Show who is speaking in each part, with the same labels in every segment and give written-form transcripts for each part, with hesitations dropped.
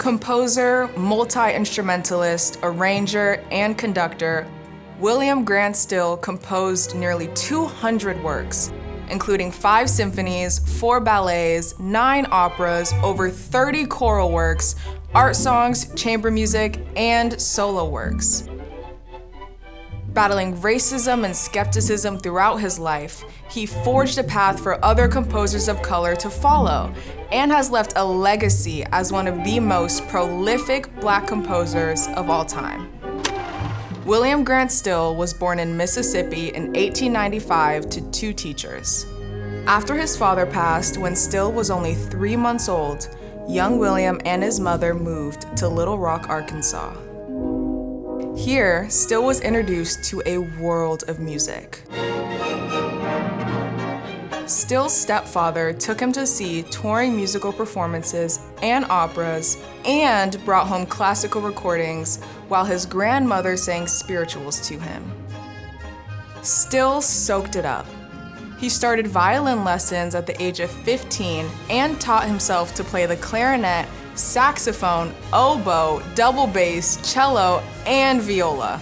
Speaker 1: Composer, multi-instrumentalist, arranger, and conductor, William Grant Still composed nearly 200 works, including 5 symphonies, 4 ballets, 9 operas, over 30 choral works, art songs, chamber music, and solo works. Battling racism and skepticism throughout his life, he forged a path for other composers of color to follow, and has left a legacy as one of the most prolific Black composers of all time. William Grant Still was born in Mississippi in 1895 to 2 teachers. After his father passed when Still was only 3 months old, young William and his mother moved to Little Rock, Arkansas. Here, Still was introduced to a world of music. Still's stepfather took him to see touring musical performances and operas, and brought home classical recordings, while his grandmother sang spirituals to him. Still soaked it up. He started violin lessons at the age of 15 and taught himself to play the clarinet, saxophone, oboe, double bass, cello, and viola.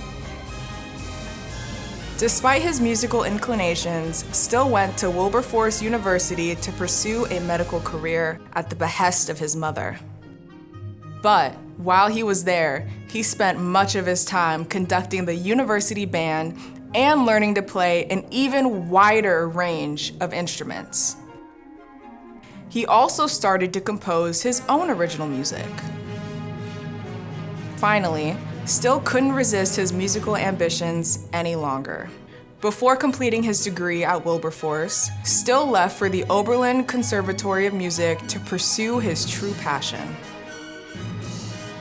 Speaker 1: Despite his musical inclinations, Still went to Wilberforce University to pursue a medical career at the behest of his mother. But while he was there, he spent much of his time conducting the university band and learning to play an even wider range of instruments. He also started to compose his own original music. Finally, Still couldn't resist his musical ambitions any longer. Before completing his degree at Wilberforce, Still left for the Oberlin Conservatory of Music to pursue his true passion.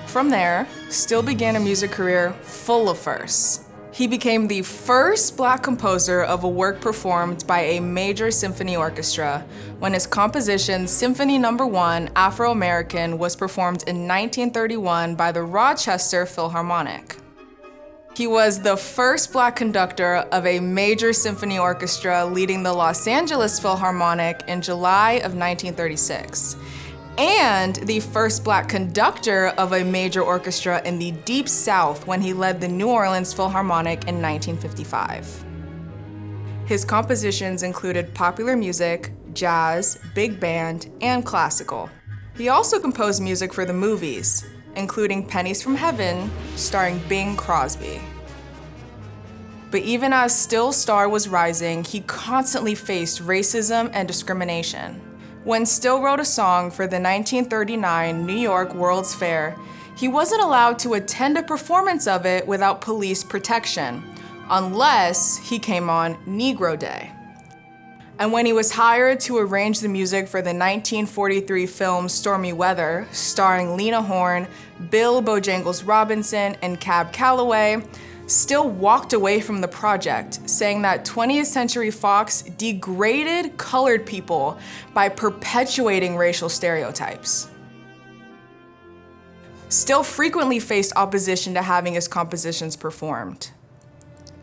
Speaker 1: From there, Still began a music career full of firsts. He became the first Black composer of a work performed by a major symphony orchestra when his composition Symphony No. 1, Afro-American, was performed in 1931 by the Rochester Philharmonic. He was the first Black conductor of a major symphony orchestra leading the Los Angeles Philharmonic in July of 1936. And the first Black conductor of a major orchestra in the Deep South when he led the New Orleans Philharmonic in 1955. His compositions included popular music, jazz, big band, and classical. He also composed music for the movies, including Pennies from Heaven, starring Bing Crosby. But even as Still's star was rising, he constantly faced racism and discrimination. When Still wrote a song for the 1939 New York World's Fair, he wasn't allowed to attend a performance of it without police protection, unless he came on Negro Day. And when he was hired to arrange the music for the 1943 film Stormy Weather, starring Lena Horne, Bill Bojangles Robinson, and Cab Calloway, Still walked away from the project, saying that 20th Century Fox degraded colored people by perpetuating racial stereotypes. Still frequently faced opposition to having his compositions performed.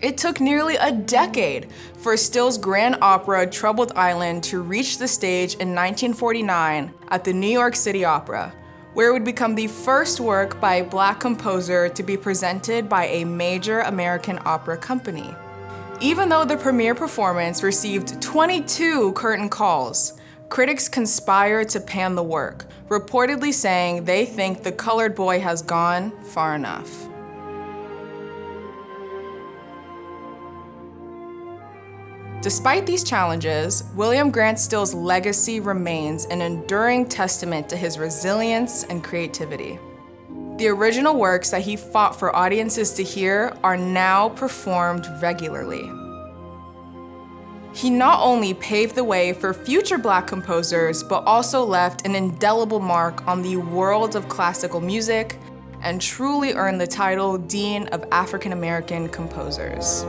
Speaker 1: It took nearly a decade for Still's grand opera Troubled Island to reach the stage in 1949 at the New York City Opera, where it would become the first work by a Black composer to be presented by a major American opera company. Even though the premiere performance received 22 curtain calls, critics conspired to pan the work, reportedly saying they think the colored boy has gone far enough. Despite these challenges, William Grant Still's legacy remains an enduring testament to his resilience and creativity. The original works that he fought for audiences to hear are now performed regularly. He not only paved the way for future Black composers, but also left an indelible mark on the world of classical music and truly earned the title Dean of African American Composers.